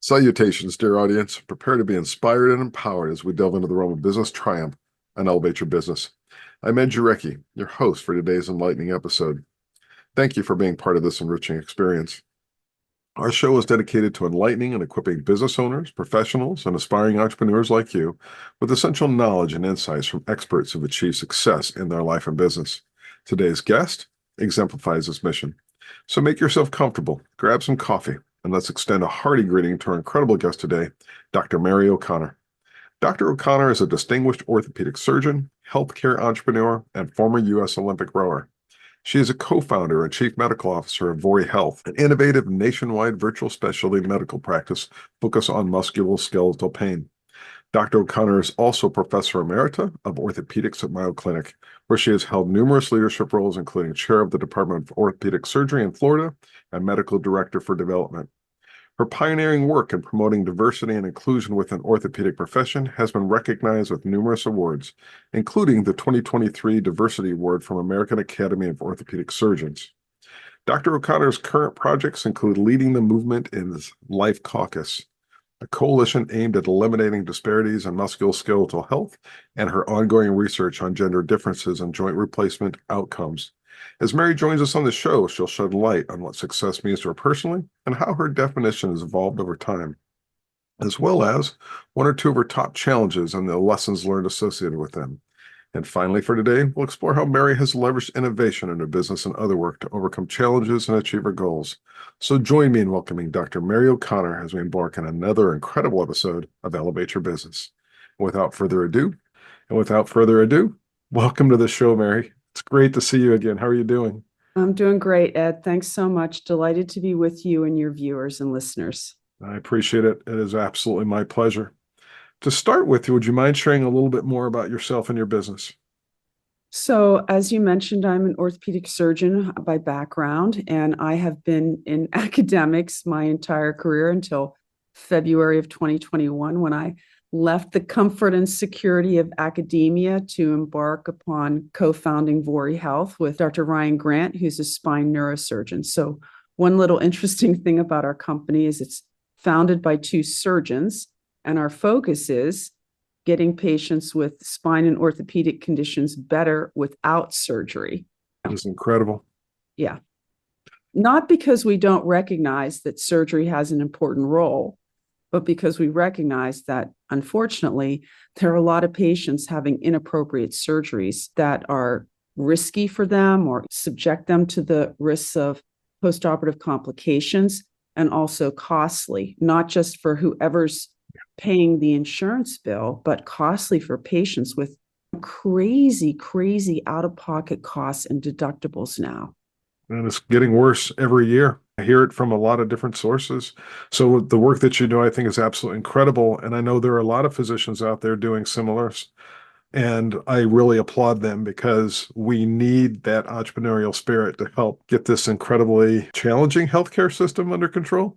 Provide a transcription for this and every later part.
Salutations, dear audience. Prepare to be inspired and empowered as we delve into the realm of business triumph and elevate your business. I'm Ed Jarecki, your host for today's enlightening episode. Thank you for being part of this enriching experience. Our show is dedicated to enlightening and equipping business owners, professionals, and aspiring entrepreneurs like you with essential knowledge and insights from experts who've achieved success in their life and business. Today's guest exemplifies this mission. So make yourself comfortable, grab some coffee, and let's extend a hearty greeting to our incredible guest today, Dr. Mary O'Connor. Dr. O'Connor is a distinguished orthopedic surgeon, healthcare entrepreneur, and former U.S. Olympic rower. She is a co-founder and chief medical officer of Vori Health, an innovative nationwide virtual specialty medical practice focused on musculoskeletal pain. Dr. O'Connor is also professor emerita of orthopedics at Mayo Clinic, where she has held numerous leadership roles, including chair of the Department of Orthopedic Surgery in Florida and medical director for development. Her pioneering work in promoting diversity and inclusion within orthopedic profession has been recognized with numerous awards, including the 2023 Diversity Award from American Academy of Orthopedic Surgeons. Dr. O'Connor's current projects include leading the movement in Life Caucus, a coalition aimed at eliminating disparities in musculoskeletal health, and her ongoing research on gender differences in joint replacement outcomes. As Mary joins us on the show, she'll shed light on what success means to her personally and how her definition has evolved over time, as well as one or two of her top challenges and the lessons learned associated with them. And finally, for today, we'll explore how Mary has leveraged innovation in her business and other work to overcome challenges and achieve her goals. So join me in welcoming Dr. Mary O'Connor as we embark on another incredible episode of Elevate Your Business. Without further ado, welcome to the show, Mary. It's great to see you again. How are you doing? I'm doing great, Ed. Thanks so much. Delighted to be with you and your viewers and listeners. I appreciate it. It is absolutely my pleasure. To start with, would you mind sharing a little bit more about yourself and your business? So, as you mentioned, I'm an orthopedic surgeon by background, and I have been in academics my entire career until February of 2021, when I left the comfort and security of academia to embark upon co-founding Vori Health with Dr. Ryan Grant, who's a spine neurosurgeon. So one little interesting thing about our company is it's founded by two surgeons, and our focus is getting patients with spine and orthopedic conditions better without surgery. That's incredible. Yeah. Not because we don't recognize that surgery has an important role, but because we recognize that, unfortunately, there are a lot of patients having inappropriate surgeries that are risky for them or subject them to the risks of postoperative complications, and also costly, not just for whoever's paying the insurance bill, but costly for patients with crazy out-of-pocket costs and deductibles now. And it's getting worse every year. I hear it from a lot of different sources. So the work that you do, I think, is absolutely incredible. And I know there are a lot of physicians out there doing similar. And I really applaud them because we need that entrepreneurial spirit to help get this incredibly challenging healthcare system under control.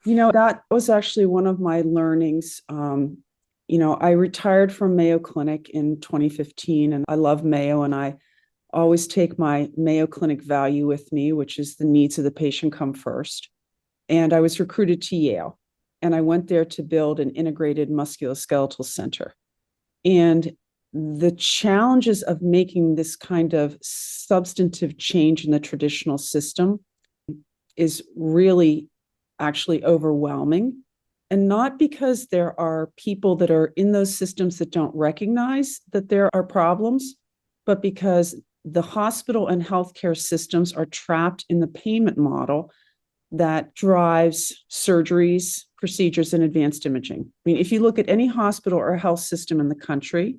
That was actually one of my learnings. I retired from Mayo Clinic in 2015, and I love Mayo, and I always take my Mayo Clinic value with me, which is the needs of the patient come first. And I was recruited to Yale, and I went there to build an integrated musculoskeletal center. And the challenges of making this kind of substantive change in the traditional system is really actually overwhelming. And not because there are people that are in those systems that don't recognize that there are problems, but because the hospital and healthcare systems are trapped in the payment model that drives surgeries, procedures, and advanced imaging. I mean, if you look at any hospital or health system in the country,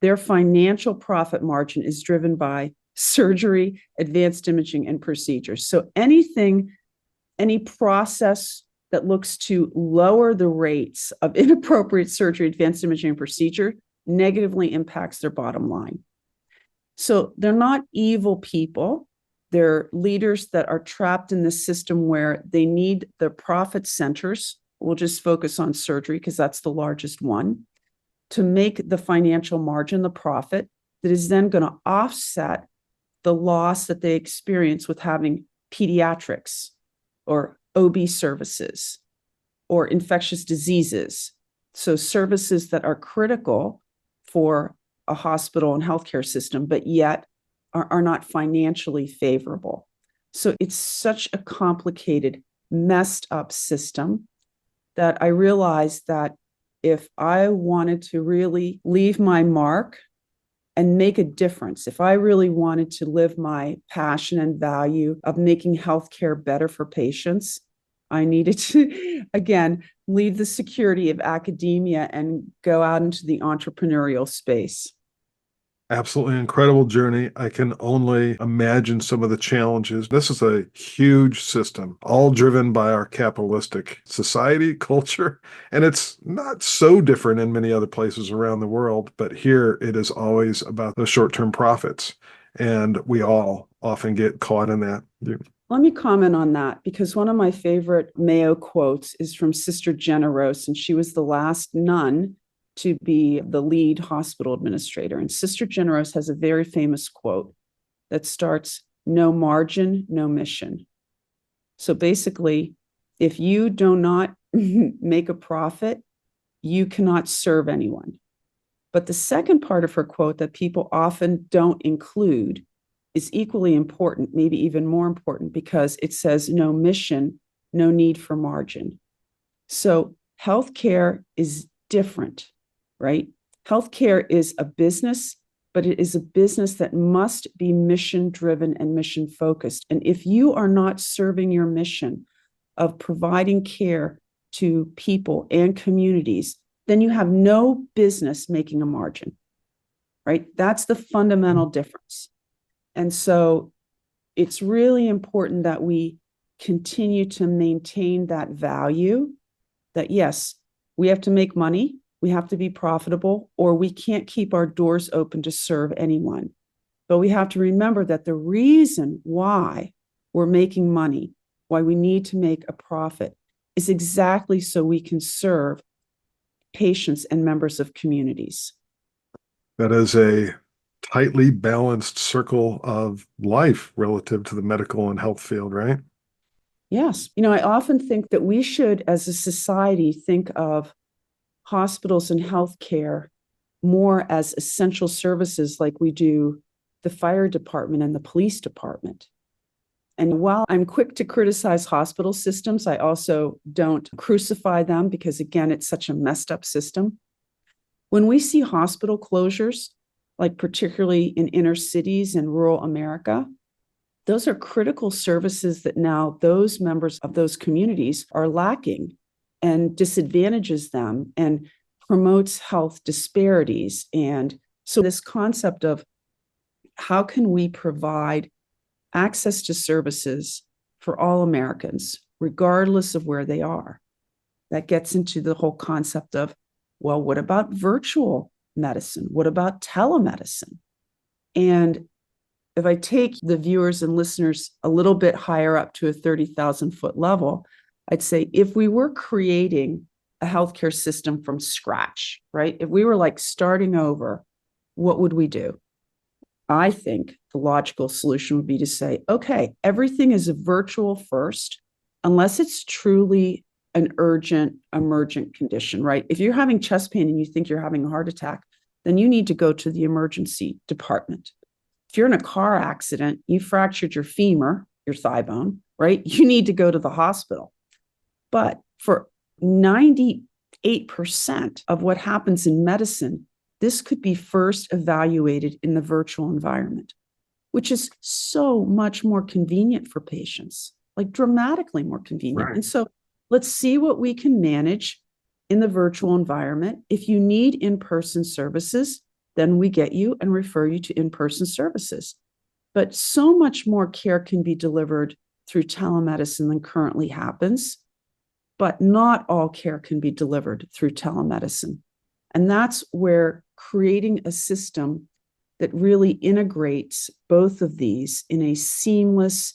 their financial profit margin is driven by surgery, advanced imaging, and procedures. So any process that looks to lower the rates of inappropriate surgery, advanced imaging, and procedure negatively impacts their bottom line. So they're not evil people. They're leaders that are trapped in this system where they need the profit centers. We'll just focus on surgery because that's the largest one, to make the financial margin, the profit, that is then going to offset the loss that they experience with having pediatrics or OB services or infectious diseases. So services that are critical for a hospital and healthcare system, but yet are not financially favorable. So it's such a complicated, messed up system that I realized that if I wanted to really leave my mark and make a difference, if I really wanted to live my passion and value of making healthcare better for patients, I needed to, again, leave the security of academia and go out into the entrepreneurial space. Absolutely incredible journey. I can only imagine some of the challenges. This is a huge system, all driven by our capitalistic society, culture, and it's not so different in many other places around the world, but here it is always about the short-term profits, and we all often get caught in that. Let me comment on that because one of my favorite Mayo quotes is from Sister Generose, and she was the last nun to be the lead hospital administrator. And Sister Generose has a very famous quote that starts, "No margin, no mission." So basically, if you do not make a profit, you cannot serve anyone. But the second part of her quote that people often don't include is equally important, maybe even more important, because it says, "No mission, no need for margin." So healthcare is different, right? Healthcare is a business, but it is a business that must be mission driven and mission focused. And if you are not serving your mission of providing care to people and communities, then you have no business making a margin, right? That's the fundamental difference. And so it's really important that we continue to maintain that value that, yes, we have to make money, we have to be profitable, or we can't keep our doors open to serve anyone. But we have to remember that the reason why we're making money, why we need to make a profit, is exactly so we can serve patients and members of communities. That is a tightly balanced circle of life relative to the medical and health field, right? Yes. I often think that we should, as a society, think of hospitals and healthcare more as essential services like we do the fire department and the police department. And while I'm quick to criticize hospital systems, I also don't crucify them because, again, it's such a messed up system. When we see hospital closures, like particularly in inner cities and rural America, those are critical services that now those members of those communities are lacking and disadvantages them and promotes health disparities. And so this concept of how can we provide access to services for all Americans, regardless of where they are, that gets into the whole concept of, well, what about virtual medicine? What about telemedicine? And if I take the viewers and listeners a little bit higher up to a 30,000-foot level, I'd say if we were creating a healthcare system from scratch, right? If we were like starting over, what would we do? I think the logical solution would be to say, okay, everything is virtual first, unless it's truly an urgent, emergent condition, right? If you're having chest pain and you think you're having a heart attack, then you need to go to the emergency department. If you're in a car accident, you fractured your femur, your thigh bone, right? You need to go to the hospital. But for 98% of what happens in medicine, this could be first evaluated in the virtual environment, which is so much more convenient for patients, like dramatically more convenient. Right. And so let's see what we can manage in the virtual environment. If you need in-person services, then we get you and refer you to in-person services. But so much more care can be delivered through telemedicine than currently happens, but not all care can be delivered through telemedicine. And that's where creating a system that really integrates both of these in a seamless,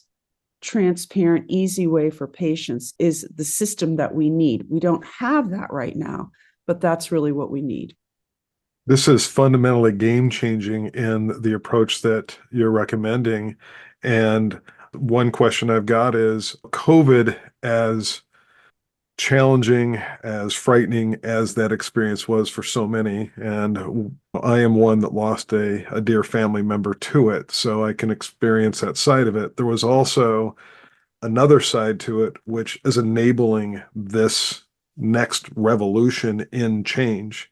transparent, easy way for patients is the system that we need. We don't have that right now, but that's really what we need. This is fundamentally game-changing in the approach that you're recommending. And one question I've got is COVID as challenging, as frightening as that experience was for so many. And I am one that lost a dear family member to it, so I can experience that side of it. There was also another side to it, which is enabling this next revolution in change.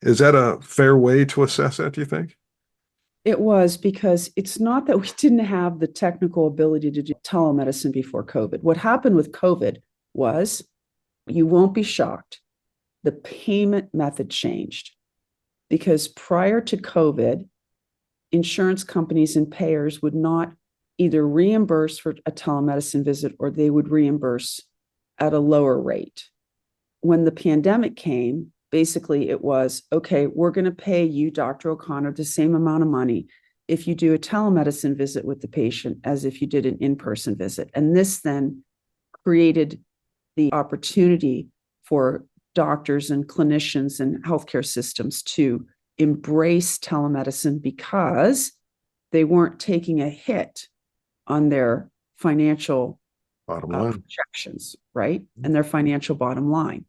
Is that a fair way to assess that, do you think? It was, because it's not that we didn't have the technical ability to do telemedicine before COVID. What happened with COVID was, you won't be shocked, the payment method changed. Because prior to COVID, insurance companies and payers would not either reimburse for a telemedicine visit, or they would reimburse at a lower rate. When the pandemic came, basically it was, okay, we're going to pay you, Dr. O'Connor, the same amount of money if you do a telemedicine visit with the patient as if you did an in-person visit. And this then created the opportunity for doctors and clinicians and healthcare systems to embrace telemedicine, because they weren't taking a hit on their financial Bottom line. projections, right? And their financial bottom line.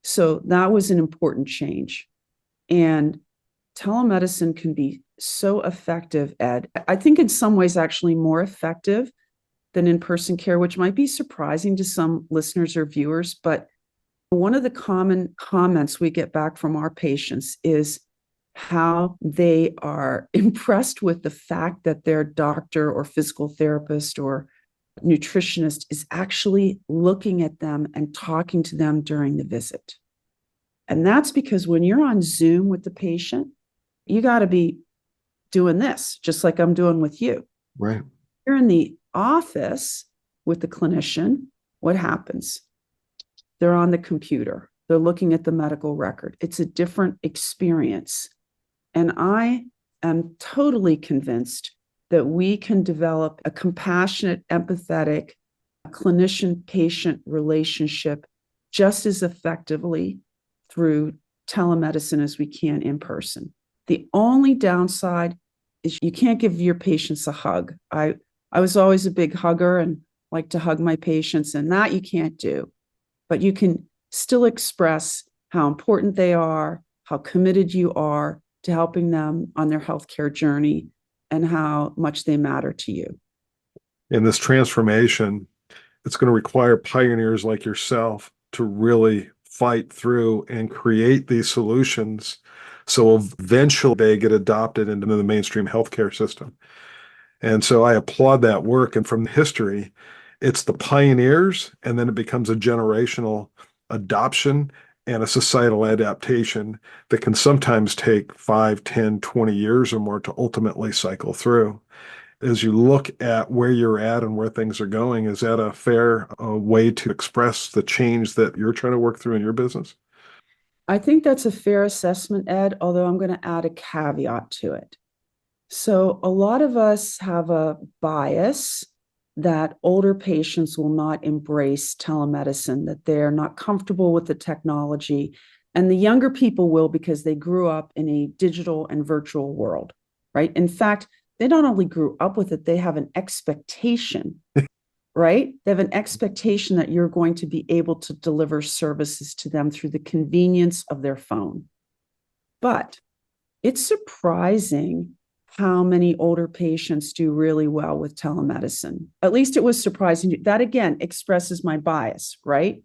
So that was an important change. And telemedicine can be so effective, Ed. I think in some ways actually more effective than in-person care, which might be surprising to some listeners or viewers. But one of the common comments we get back from our patients is how they are impressed with the fact that their doctor or physical therapist or nutritionist is actually looking at them and talking to them during the visit. And that's because when you're on Zoom with the patient, you got to be doing this, just like I'm doing with you. Right. You're in the office with the clinician. What happens? They're on the computer. They're looking at the medical record. It's a different experience. And I am totally convinced that we can develop a compassionate, empathetic clinician-patient relationship just as effectively through telemedicine as we can in person. The only downside is you can't give your patients a hug. I was always a big hugger and like to hug my patients, and that you can't do. But you can still express how important they are, how committed you are to helping them on their healthcare journey, and how much they matter to you. In this transformation, it's going to require pioneers like yourself to really fight through and create these solutions so eventually they get adopted into the mainstream healthcare system. And so I applaud that work. And from history, it's the pioneers, and then it becomes a generational adoption and a societal adaptation that can sometimes take 5, 10, 20 years or more to ultimately cycle through. As you look at where you're at and where things are going, is that a fair way to express the change that you're trying to work through in your business? I think that's a fair assessment, Ed, although I'm going to add a caveat to it. So a lot of us have a bias that older patients will not embrace telemedicine, that they're not comfortable with the technology, and the younger people will because they grew up in a digital and virtual world, right? In fact, they not only grew up with it, they have an expectation, right? They have an expectation that you're going to be able to deliver services to them through the convenience of their phone. But it's surprising how many older patients do really well with telemedicine. At least it was surprising. That again expresses my bias, right?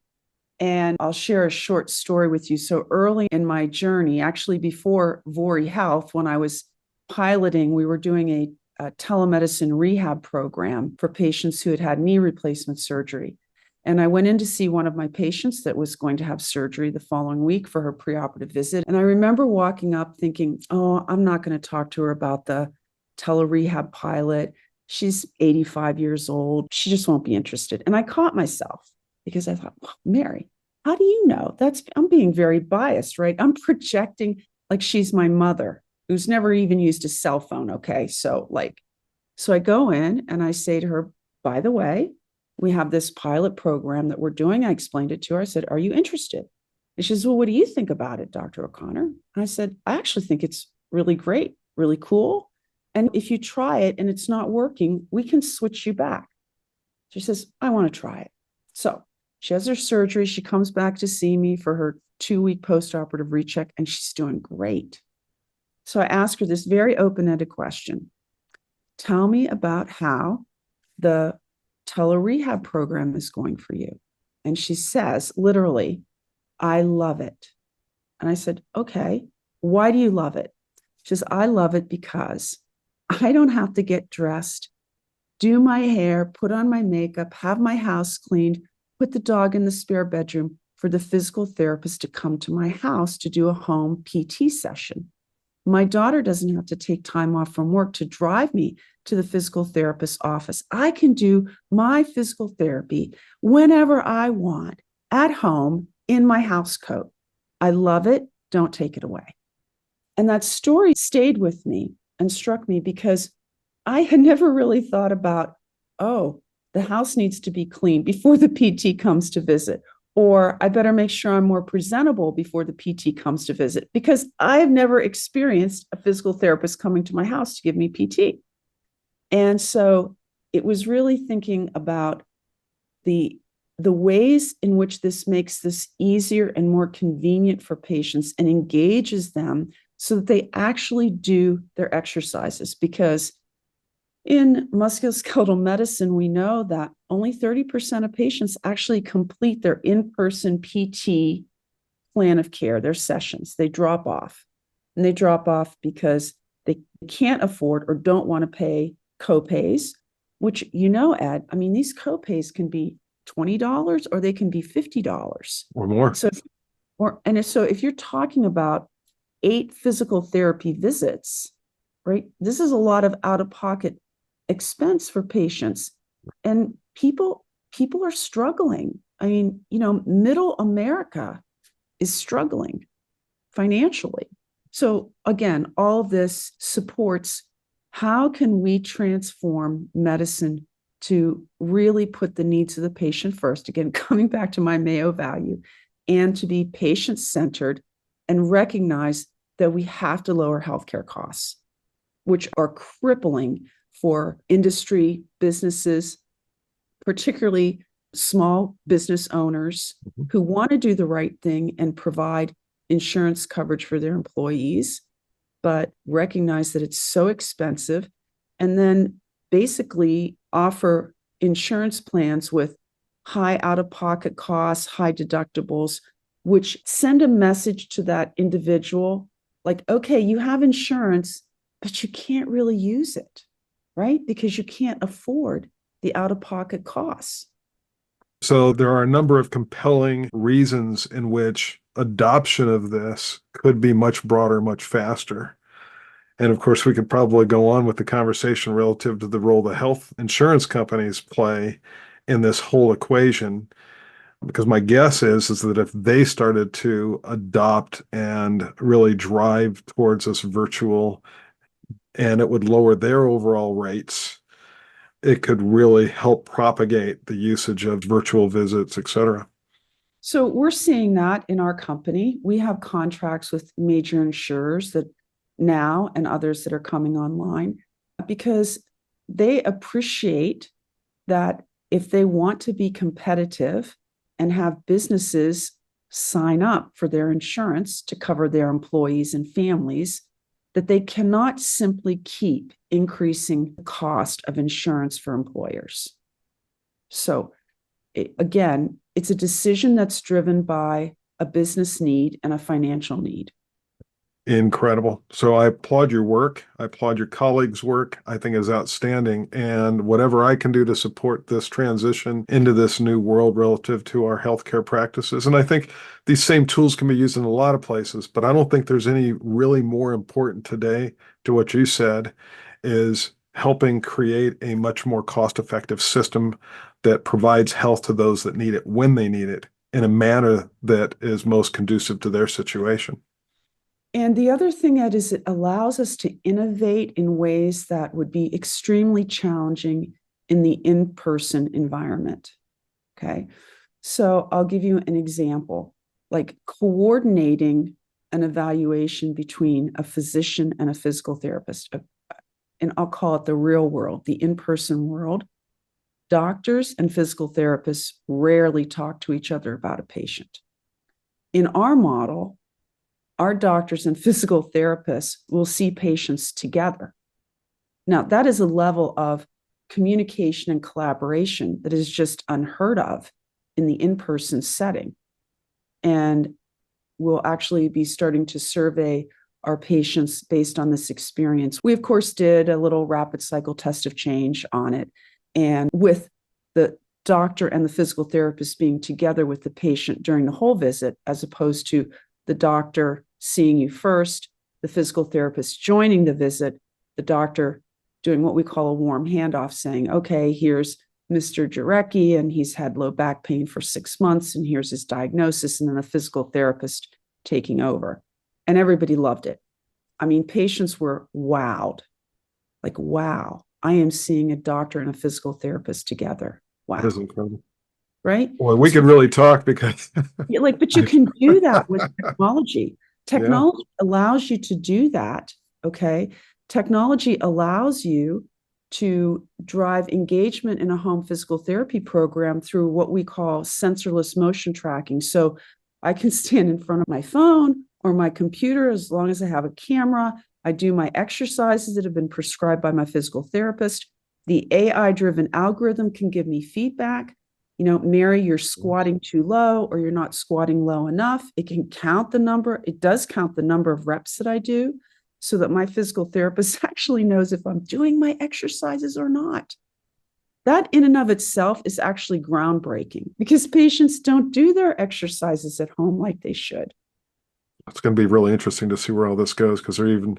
And I'll share a short story with you. So early in my journey, actually before Vori Health, when I was piloting, we were doing a telemedicine rehab program for patients who had had knee replacement surgery. And I went in to see one of my patients that was going to have surgery the following week for her preoperative visit. And I remember walking up thinking, oh, I'm not going to talk to her about the telerehab pilot. She's 85 years old. She just won't be interested. And I caught myself because I thought, well, Mary, how do you know? I'm being very biased, right? I'm projecting like she's my mother who's never even used a cell phone. Okay. So I go in and I say to her, by the way, we have this pilot program that we're doing. I explained it to her. I said, are you interested? And she says, well, what do you think about it, Dr. O'Connor? And I said, I actually think it's really great, really cool. And if you try it and it's not working, we can switch you back. She says, I want to try it. So She has her surgery. She comes back to see me for her 2-week postoperative recheck, and she's doing great. So I ask her this very open-ended question. Tell me about how the tele-rehab program is going for you. And she says, literally, I love it. And I said, okay, why do you love it? She says, I love it because I don't have to get dressed, do my hair, put on my makeup, have my house cleaned, put the dog in the spare bedroom for the physical therapist to come to my house to do a home PT session. My daughter doesn't have to take time off from work to drive me to the physical therapist's office. I can do my physical therapy whenever I want at home in my house coat. I love it. Don't take it away. And that story stayed with me and struck me because I had never really thought about, oh, the house needs to be clean before the PT comes to visit, or I better make sure I'm more presentable before the PT comes to visit, because I've never experienced a physical therapist coming to my house to give me PT. And so it was really thinking about the ways in which this makes this easier and more convenient for patients and engages them so that they actually do their exercises. Because in musculoskeletal medicine, we know that only 30% of patients actually complete their in-person PT plan of care, their sessions. They drop off. And they drop off because they can't afford or don't want to pay copays, which, Ed, I mean, these copays can be $20 or they can be $50 or more. So if you're talking about 8 physical therapy visits, right, this is a lot of out-of-pocket expense for patients, and people are struggling. I mean, middle America is struggling financially. So again, all of this supports how can we transform medicine to really put the needs of the patient first, again, coming back to my Mayo value, and to be patient-centered and recognize that we have to lower healthcare costs, which are crippling for industry, businesses, particularly small business owners who want to do the right thing and provide insurance coverage for their employees, but recognize that it's so expensive, and then basically offer insurance plans with high out-of-pocket costs, high deductibles, which send a message to that individual like, okay, you have insurance, but you can't really use it, right? Because you can't afford the out-of-pocket costs. So there are a number of compelling reasons in which adoption of this could be much broader, much faster. And of course, we could probably go on with the conversation relative to the role the health insurance companies play in this whole equation. Because my guess is that if they started to adopt and really drive towards this virtual, and it would lower their overall rates, it could really help propagate the usage of virtual visits, et cetera. So we're seeing that in our company. We have contracts with major insurers that now, and others that are coming online, because they appreciate that if they want to be competitive and have businesses sign up for their insurance to cover their employees and families, that they cannot simply keep increasing the cost of insurance for employers. So again, it's a decision that's driven by a business need and a financial need. Incredible. So I applaud your work. I applaud your colleagues' work. I think is outstanding. And whatever I can do to support this transition into this new world relative to our healthcare practices. And I think these same tools can be used in a lot of places, but I don't think there's any really more important today to what you said is helping create a much more cost-effective system that provides health to those that need it when they need it in a manner that is most conducive to their situation. And the other thing, Ed, is it allows us to innovate in ways that would be extremely challenging in the in-person environment. Okay. So I'll give you an example, like coordinating an evaluation between a physician and a physical therapist. And I'll call it the real world, the in-person world. doctors and physical therapists rarely talk to each other about a patient. In our model, our doctors and physical therapists will see patients together. Now, that is a level of communication and collaboration that is just unheard of in the in-person setting. And we'll actually be starting to survey our patients based on this experience. We, of course, did a little rapid cycle test of change on it. And with the doctor and the physical therapist being together with the patient during the whole visit, as opposed to the doctor seeing you first, the physical therapist joining the visit, the doctor doing what we call a warm handoff, saying, okay, here's Mr. Jarecki, and he's had low back pain for 6 months, and here's his diagnosis, and then the physical therapist taking over. And everybody loved it. I mean, patients were wowed. Like, wow, I am seeing a doctor and a physical therapist together. Wow. That is incredible. Right? Well, we can really talk because but you can do that with technology. Technology allows you to do that. Okay. Technology allows you to drive engagement in a home physical therapy program through what we call sensorless motion tracking. So I can stand in front of my phone or my computer as long as I have a camera. I do my exercises that have been prescribed by my physical therapist. The AI-driven algorithm can give me feedback. You know, Mary, you're squatting too low or you're not squatting low enough. It can count the number. It does count the number of reps that I do so that my physical therapist actually knows if I'm doing my exercises or not. That in and of itself is actually groundbreaking because patients don't do their exercises at home like they should. it's going to be really interesting to see where all this goes because even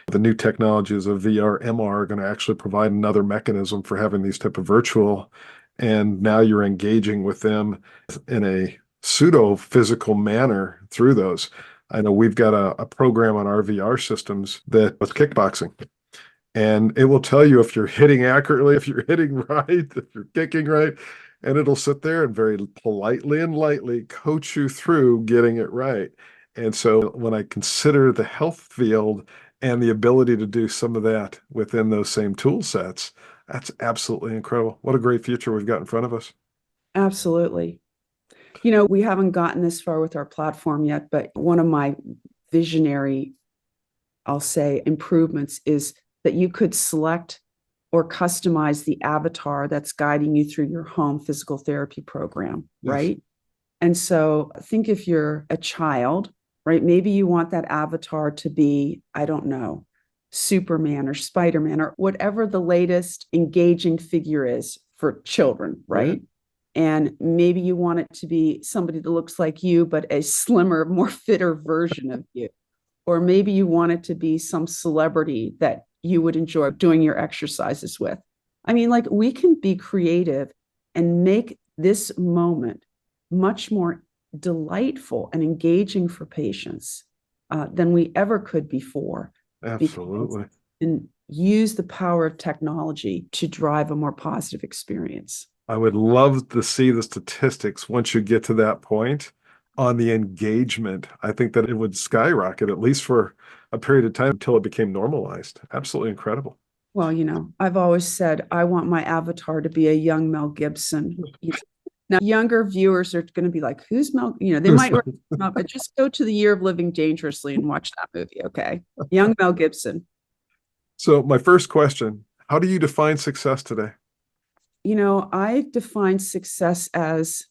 the new technologies of VR, MR are going to actually provide another mechanism for having these type of virtual. And now you're engaging with them in a pseudo physical manner through those. I know we've got a program on our VR systems that with kickboxing, and it will tell you if you're hitting accurately, if you're hitting right, if you're kicking right, and it'll sit there and very politely and lightly coach you through getting it right. And so when I consider the health field and the ability to do some of that within those same tool sets, that's absolutely incredible. What a great future we've got in front of us. Absolutely. You know, we haven't gotten this far with our platform yet, but one of my visionary, I'll say, improvements is that you could select or customize the avatar that's guiding you through your home physical therapy program, Yes. right? And so think if you're a child, right? Maybe you want that avatar to be, I don't know, Superman or Spider-Man or whatever the latest engaging figure is for children, right? And maybe you want it to be somebody that looks like you, but a slimmer, more fitter version of you. Or maybe you want it to be some celebrity that you would enjoy doing your exercises with. I mean, like we can be creative and make this moment much more delightful and engaging for patients than we ever could before. Absolutely. And use the power of technology to drive a more positive experience. I would love to see the statistics once you get to that point on the engagement. I think that it would skyrocket, at least for a period of time until it became normalized. Absolutely incredible. Well, you know, I've always said I want my avatar to be a young Mel Gibson. Now, younger viewers are going to be like, who's Mel? You know, they might but just go to the Year of Living Dangerously and watch that movie, okay? Young Mel Gibson. So my first question, how do you define success today? You know, I define success as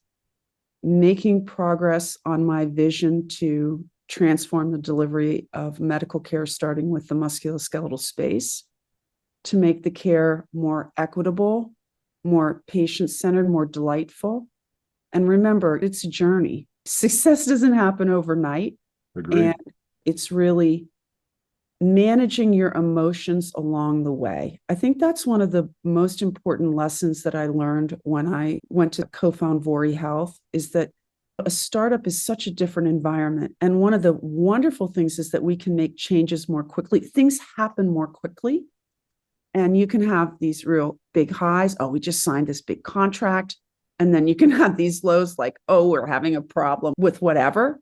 making progress on my vision to transform the delivery of medical care, starting with the musculoskeletal space, to make the care more equitable, more patient-centered, more delightful. And remember, it's a journey. Success doesn't happen overnight. Agreed. And it's really managing your emotions along the way. I think that's one of the most important lessons that I learned when I went to co-found Vori Health is that a startup is such a different environment. And one of the wonderful things is that we can make changes more quickly. Things happen more quickly. And you can have these real big highs. Oh, we just signed this big contract. And then you can have these lows like, oh, we're having a problem with whatever.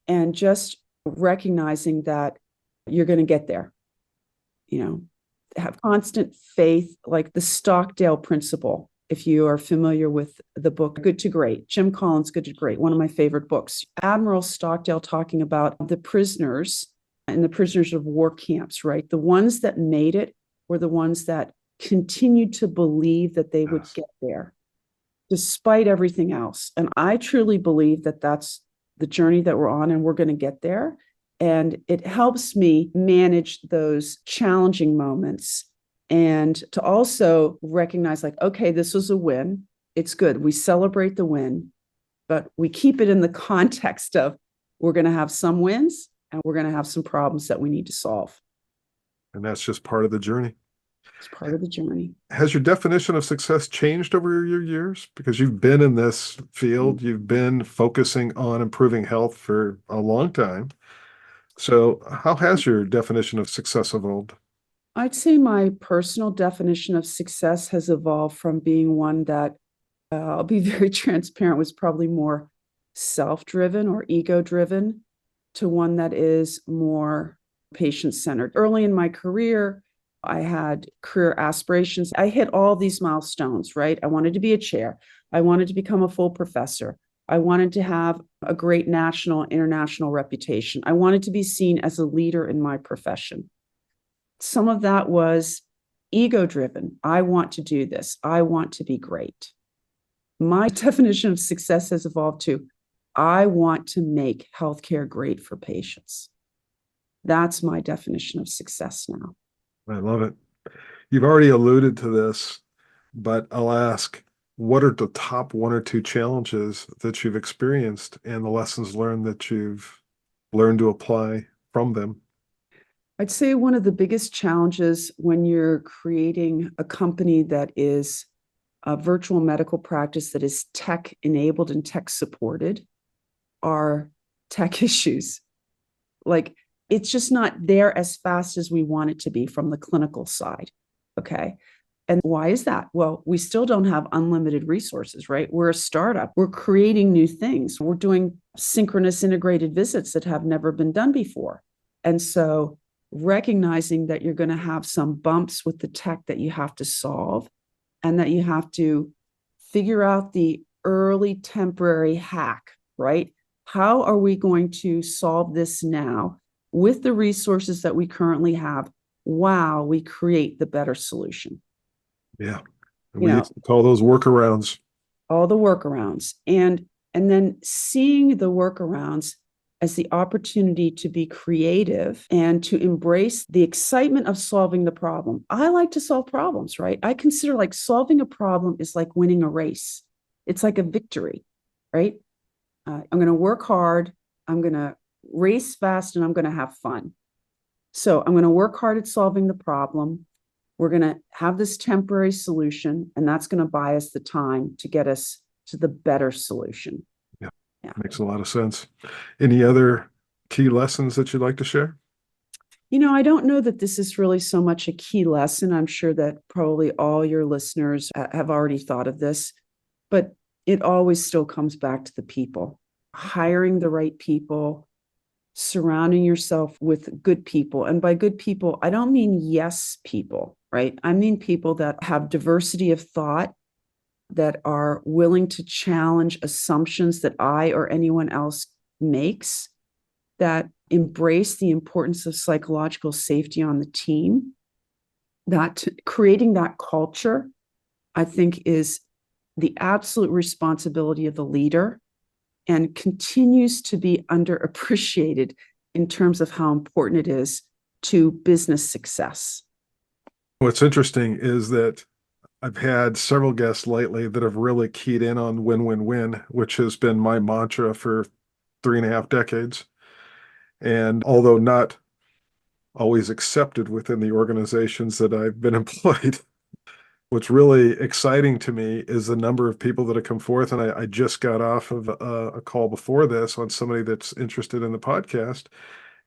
And just recognizing that you're going to get there, you know, have constant faith, like the Stockdale principle if you are familiar with the book Good to Great, Jim Collins' Good to Great, one of my favorite books. Admiral Stockdale talking about the prisoners and the prisoners of war camps, right? The ones that made it were the ones that continued to believe that they would get there despite everything else. And I truly believe that that's the journey that we're on, and we're going to get there. And it helps me manage those challenging moments and to also recognize, like, okay, this was a win. It's good. We celebrate the win, but we keep it in the context of we're going to have some wins and we're going to have some problems that we need to solve. And that's just part of the journey. It's part of the journey. Has your definition of success changed over your years? Because you've been in this field, you've been focusing on improving health for a long time. So how has your definition of success evolved? I'd say my personal definition of success has evolved from being one that, I'll be very transparent, was probably more self-driven or ego-driven to one that is more patient-centered. Early in my career, I had career aspirations. I hit all these milestones, right? I wanted to be a chair. I wanted to become a full professor. I wanted to have a great national, international reputation. I wanted to be seen as a leader in my profession. Some of that was ego-driven. I want to do this. I want to be great. My definition of success has evolved to, I want to make healthcare great for patients. That's my definition of success now. I love it. You've already alluded to this, but I'll ask, what are the top one or two challenges that you've experienced and the lessons learned that you've learned to apply from them? I'd say one of the biggest challenges when you're creating a company that is a virtual medical practice that is tech enabled and tech supported are tech issues. Like, it's just not there as fast as we want it to be from the clinical side. Okay. And why is that? Well, we still don't have unlimited resources, right? We're a startup. We're creating new things. We're doing synchronous integrated visits that have never been done before. And so recognizing that you're going to have some bumps with the tech that you have to solve and that you have to figure out the early temporary hack, right? How are we going to solve this now with the resources that we currently have while we create the better solution? Yeah. And we used to call those workarounds. All the workarounds. And then seeing the workarounds as the opportunity to be creative and to embrace the excitement of solving the problem. I like to solve problems, right? I consider like solving a problem is like winning a race. It's like a victory, right? I'm going to work hard. I'm going to race fast and I'm going to have fun. So I'm going to work hard at solving the problem. We're going to have this temporary solution, and that's going to buy us the time to get us to the better solution. Yeah. Makes a lot of sense. Any other key lessons that you'd like to share? I don't know that this is really so much a key lesson. I'm sure that probably all your listeners have already thought of this, but it always still comes back to the people. Hiring the right people, surrounding yourself with good people. And by good people, I don't mean yes people, right? I mean people that have diversity of thought, that are willing to challenge assumptions that I or anyone else makes, that embrace the importance of psychological safety on the team. That creating that culture, I think, is the absolute responsibility of the leader and continues to be underappreciated in terms of how important it is to business success. What's interesting is that I've had several guests lately that have really keyed in on win-win-win, which has been my mantra for 3.5 decades. And although not always accepted within the organizations that I've been employed, what's really exciting to me is the number of people that have come forth. And I just got off of a call before this on somebody that's interested in the podcast.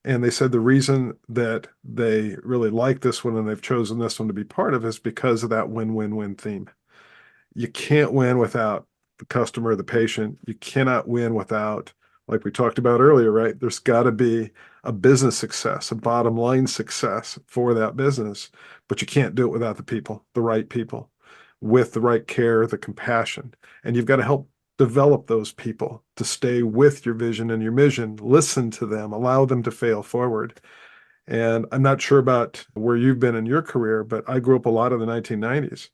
And they said the reason that they really like this one and they've chosen this one to be part of is because of that win-win-win theme. You can't win without the customer, the patient. You cannot win without, like we talked about earlier, right? There's got to be a business success, a bottom line success for that business, but you can't do it without the people, the right people. with the right care, the compassion. And you've got to help develop those people to stay with your vision and your mission, listen to them, allow them to fail forward. And I'm not sure about where you've been in your career, but I grew up a lot in the 1990s.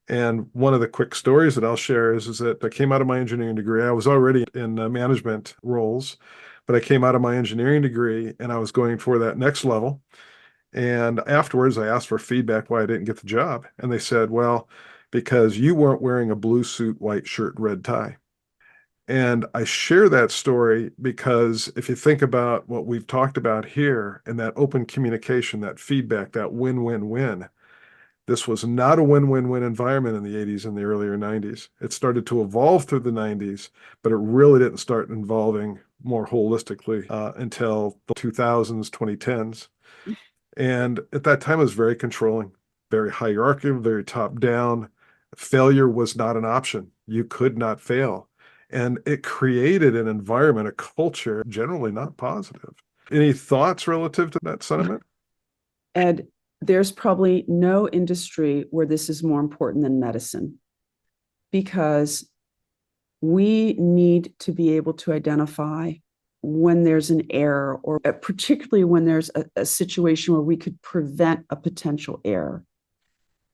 And one of the quick stories that I'll share is that I came out of my engineering degree. I was already in management roles, but I came out of my engineering degree and I was going for that next level. And afterwards, I asked for feedback why I didn't get the job. And they said, well, because you weren't wearing a blue suit, white shirt, red tie. And I share that story because if you think about what we've talked about here and that open communication, that feedback, that win-win-win, this was not a win-win-win environment in the 80s and the earlier 90s. It started to evolve through the 90s, but it really didn't start involving more holistically until the 2000s, 2010s. And at that time, it was very controlling, very hierarchical, very top-down. Failure was not an option. You could not fail. And it created an environment, a culture, generally not positive. Any thoughts relative to that sentiment? Ed, there's probably no industry where this is more important than medicine, because we need to be able to identify when there's an error, or particularly when there's a situation where we could prevent a potential error.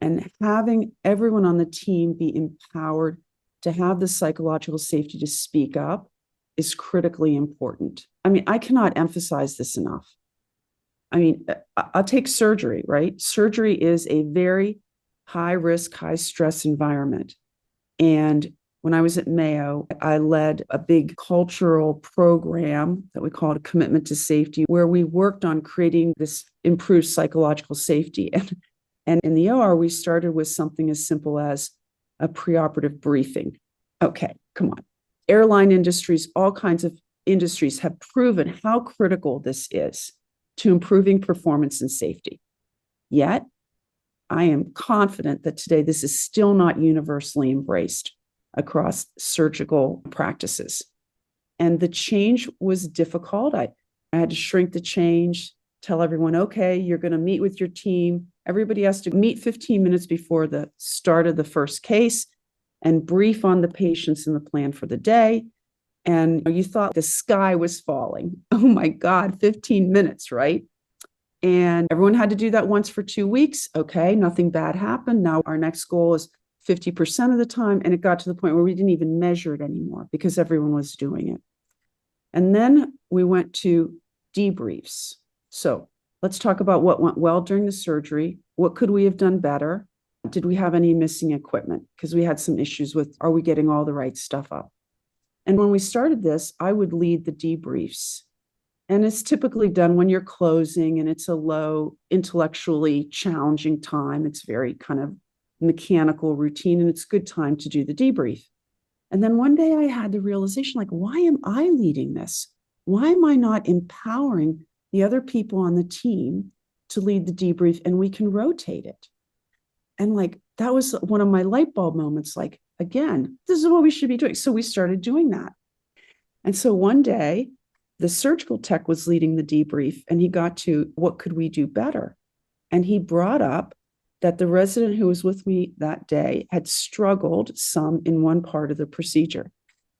And having everyone on the team be empowered to have the psychological safety to speak up is critically important. I mean, I cannot emphasize this enough. I mean, I'll take surgery, right? Surgery is a very high risk, high stress environment. And when I was at Mayo, I led a big cultural program that we called a commitment to safety, where we worked on creating this improved psychological safety. And in the OR, we started with something as simple as a preoperative briefing. Okay, come on. Airline industries, all kinds of industries have proven how critical this is to improving performance and safety. Yet, I am confident that today this is still not universally embraced across surgical practices. And the change was difficult. I had to shrink the change, tell everyone, okay, you're going to meet with your team. Everybody has to meet 15 minutes before the start of the first case and brief on the patients and the plan for the day. And you thought the sky was falling. Oh my God, 15 minutes, right? And everyone had to do that once for 2 weeks. Okay, nothing bad happened. Now our next goal is 50% of the time. And it got to the point where we didn't even measure it anymore because everyone was doing it. And then we went to debriefs. So let's talk about what went well during the surgery. What could we have done better? Did we have any missing equipment? Because we had some issues with, are we getting all the right stuff up? And when we started this, I would lead the debriefs. And it's typically done when you're closing and it's a low, intellectually challenging time. It's very kind of mechanical routine, and it's a good time to do the debrief. And then one day I had the realization, like, why am I leading this? Why am I not empowering the other people on the team to lead the debrief, and we can rotate it? And like, that was one of my light bulb moments. Like, again, this is what we should be doing. So we started doing that. And so one day, the surgical tech was leading the debrief, and he got to, what could we do better? And he brought up that the resident who was with me that day had struggled some in one part of the procedure.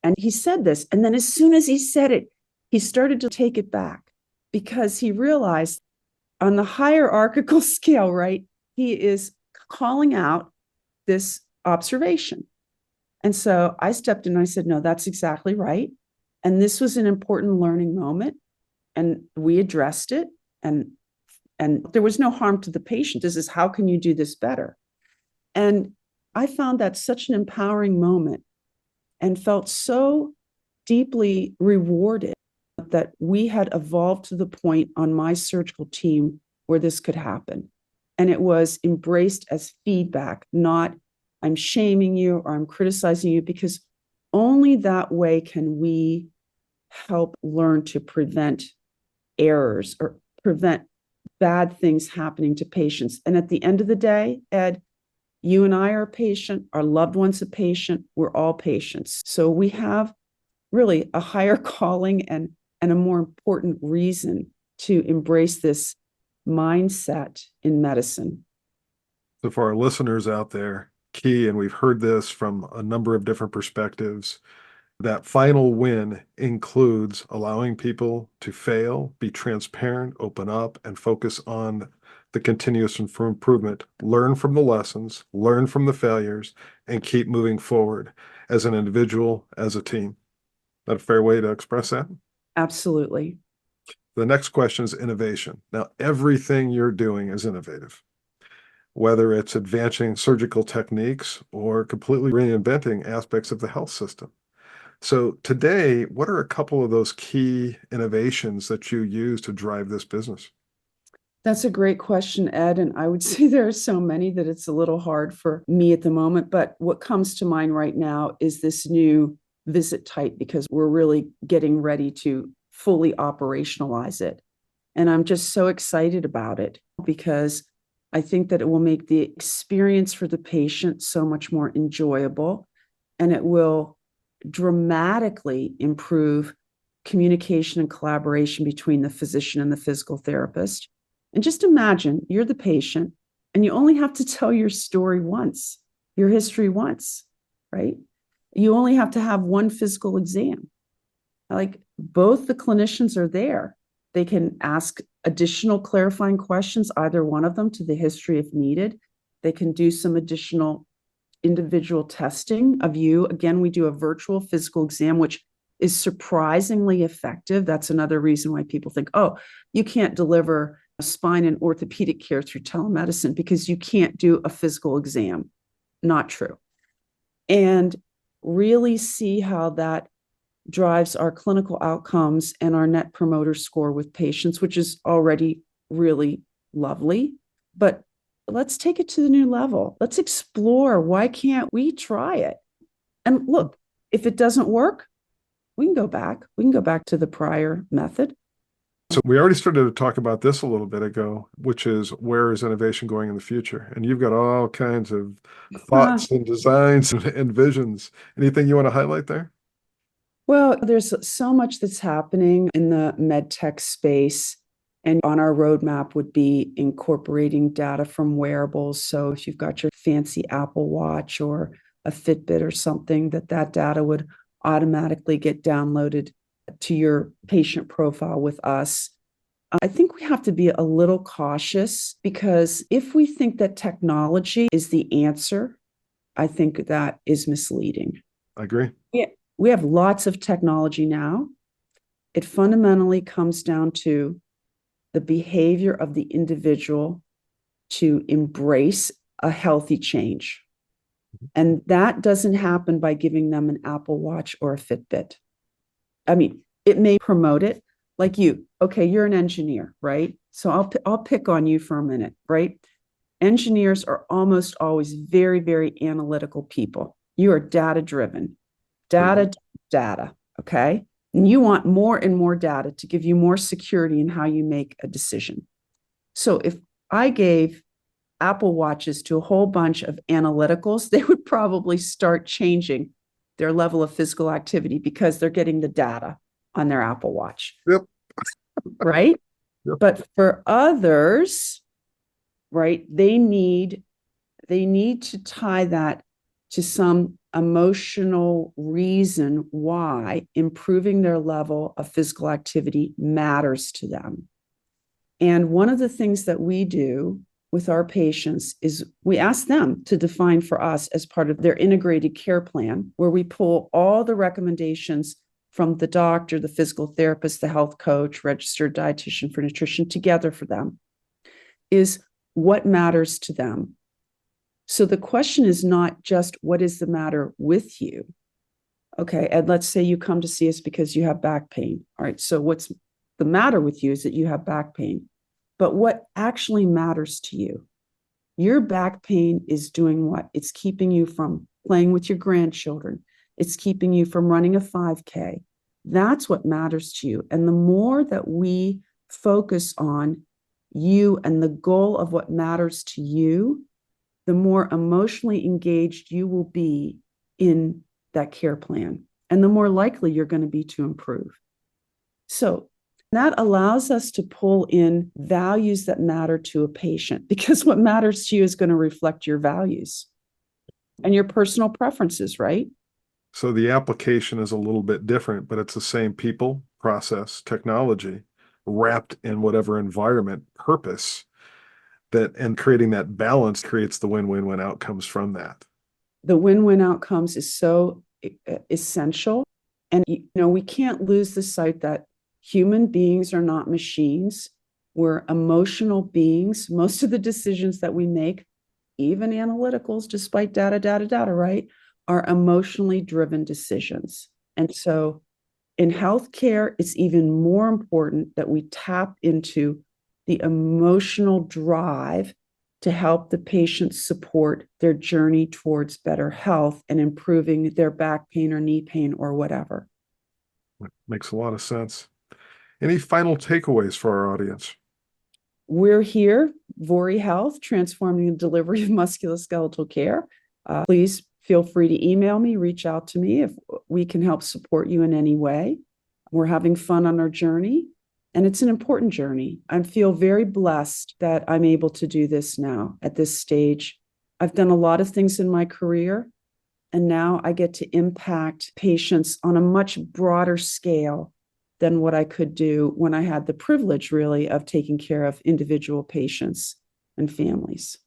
And he said this, and then as soon as he said it, he started to take it back, because he realized on the hierarchical scale, right, he is calling out this observation. And so I stepped in and I said, no, that's exactly right. And this was an important learning moment. And we addressed it. And there was no harm to the patient. This is, how can you do this better? And I found that such an empowering moment and felt so deeply rewarded that we had evolved to the point on my surgical team where this could happen. And it was embraced as feedback, not I'm shaming you or I'm criticizing you, because only that way can we help learn to prevent errors or prevent bad things happening to patients. And at the end of the day, Ed, you and I are a patient, our loved one's a patient, we're all patients. So we have really a higher calling and a more important reason to embrace this mindset in medicine. So for our listeners out there, key, and we've heard this from a number of different perspectives. That final win includes allowing people to fail, be transparent, open up, and focus on the continuous improvement, learn from the lessons, learn from the failures, and keep moving forward as an individual, as a team. That a fair way to express that? Absolutely. The next question is innovation. Now, everything you're doing is innovative, whether it's advancing surgical techniques or completely reinventing aspects of the health system. So today, what are a couple of those key innovations that you use to drive this business? That's a great question, Ed. And I would say there are so many that it's a little hard for me at the moment. But what comes to mind right now is this new visit type, because we're really getting ready to fully operationalize it. And I'm just so excited about it because I think that it will make the experience for the patient so much more enjoyable, and it will dramatically improve communication and collaboration between the physician and the physical therapist. And just imagine you're the patient and you only have to tell your story once, your history once, right? You only have to have one physical exam. Like, both the clinicians are there. They can ask additional clarifying questions, either one of them, to the history if needed. They can do some additional individual testing of you. Again, we do a virtual physical exam, which is surprisingly effective. That's another reason why people think, oh, you can't deliver spine and orthopedic care through telemedicine because you can't do a physical exam. Not true. And really see how that drives our clinical outcomes and our net promoter score with patients, which is already really lovely. But let's take it to the new level. Let's explore. Why can't we try it? And look, if it doesn't work, we can go back. We can go back to the prior method. So we already started to talk about this a little bit ago, which is where is innovation going in the future? And you've got all kinds of thoughts and designs and visions. Anything you want to highlight there? Well, there's so much that's happening in the med tech space. And on our roadmap would be incorporating data from wearables. So if you've got your fancy Apple Watch or a Fitbit or something, that data would automatically get downloaded to your patient profile with us. I think we have to be a little cautious, because if we think that technology is the answer, I think that is misleading. I agree. Yeah, we have lots of technology now. It fundamentally comes down to the behavior of the individual to embrace a healthy change. And that doesn't happen by giving them an Apple Watch or a Fitbit. I mean, it may promote it, like you. Okay, you're an engineer, right? So I'll pick on you for a minute, right? Engineers are almost always very, very analytical people. You are data driven, data, okay? And you want more and more data to give you more security in how you make a decision. So if I gave Apple Watches to a whole bunch of analyticals, they would probably start changing their level of physical activity because they're getting the data on their Apple Watch. Yep. Right? Yep. But for others, right, they need to tie that to some emotional reason why improving their level of physical activity matters to them. And one of the things that we do with our patients is we ask them to define for us, as part of their integrated care plan, where we pull all the recommendations from the doctor, the physical therapist, the health coach, registered dietitian for nutrition together for them, is what matters to them. So the question is not just what is the matter with you. Okay, Ed, let's say you come to see us because you have back pain. All right, so what's the matter with you is that you have back pain. But what actually matters to you? Your back pain is doing what? It's keeping you from playing with your grandchildren. It's keeping you from running a 5K. That's what matters to you. And the more that we focus on you and the goal of what matters to you, the more emotionally engaged you will be in that care plan, and the more likely you're going to be to improve. So that allows us to pull in values that matter to a patient, because what matters to you is going to reflect your values. and your personal preferences, right? So the application is a little bit different, but it's the same people, process, technology wrapped in whatever environment, purpose that, and creating that balance creates the win-win-win outcomes from that. The win-win outcomes is so essential. And, we can't lose the sight that human beings are not machines. We're emotional beings. Most of the decisions that we make, even analyticals, despite data, right, are emotionally driven decisions. And so in healthcare, it's even more important that we tap into the emotional drive to help the patient support their journey towards better health and improving their back pain or knee pain or whatever. Makes a lot of sense. Any final takeaways for our audience? We're here, Vori Health, transforming the delivery of musculoskeletal care. Please feel free to email me, reach out to me if we can help support you in any way. We're having fun on our journey, and it's an important journey. I feel very blessed that I'm able to do this now at this stage. I've done a lot of things in my career, and now I get to impact patients on a much broader scale than what I could do when I had the privilege, really, of taking care of individual patients and families.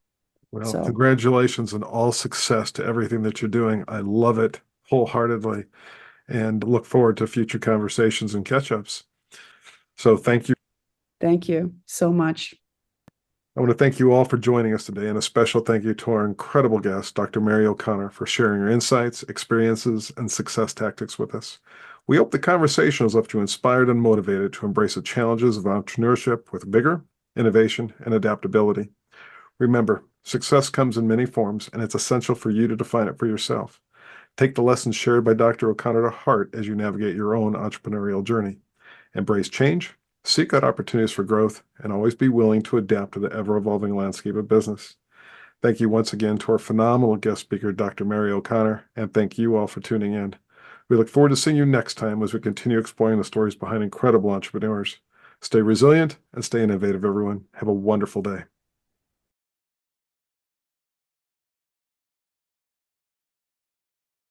Well, congratulations and all success to everything that you're doing. I love it wholeheartedly and look forward to future conversations and catch-ups. So thank you. Thank you so much. I want to thank you all for joining us today, and a special thank you to our incredible guest, Dr. Mary O'Connor, for sharing her insights, experiences, and success tactics with us. We hope the conversation has left you inspired and motivated to embrace the challenges of entrepreneurship with vigor, innovation, and adaptability. Remember, success comes in many forms, and it's essential for you to define it for yourself. Take the lessons shared by Dr. O'Connor to heart as you navigate your own entrepreneurial journey. Embrace change, seek out opportunities for growth, and always be willing to adapt to the ever-evolving landscape of business. Thank you once again to our phenomenal guest speaker, Dr. Mary O'Connor, and thank you all for tuning in. We look forward to seeing you next time as we continue exploring the stories behind incredible entrepreneurs. Stay resilient and stay innovative, everyone. Have a wonderful day.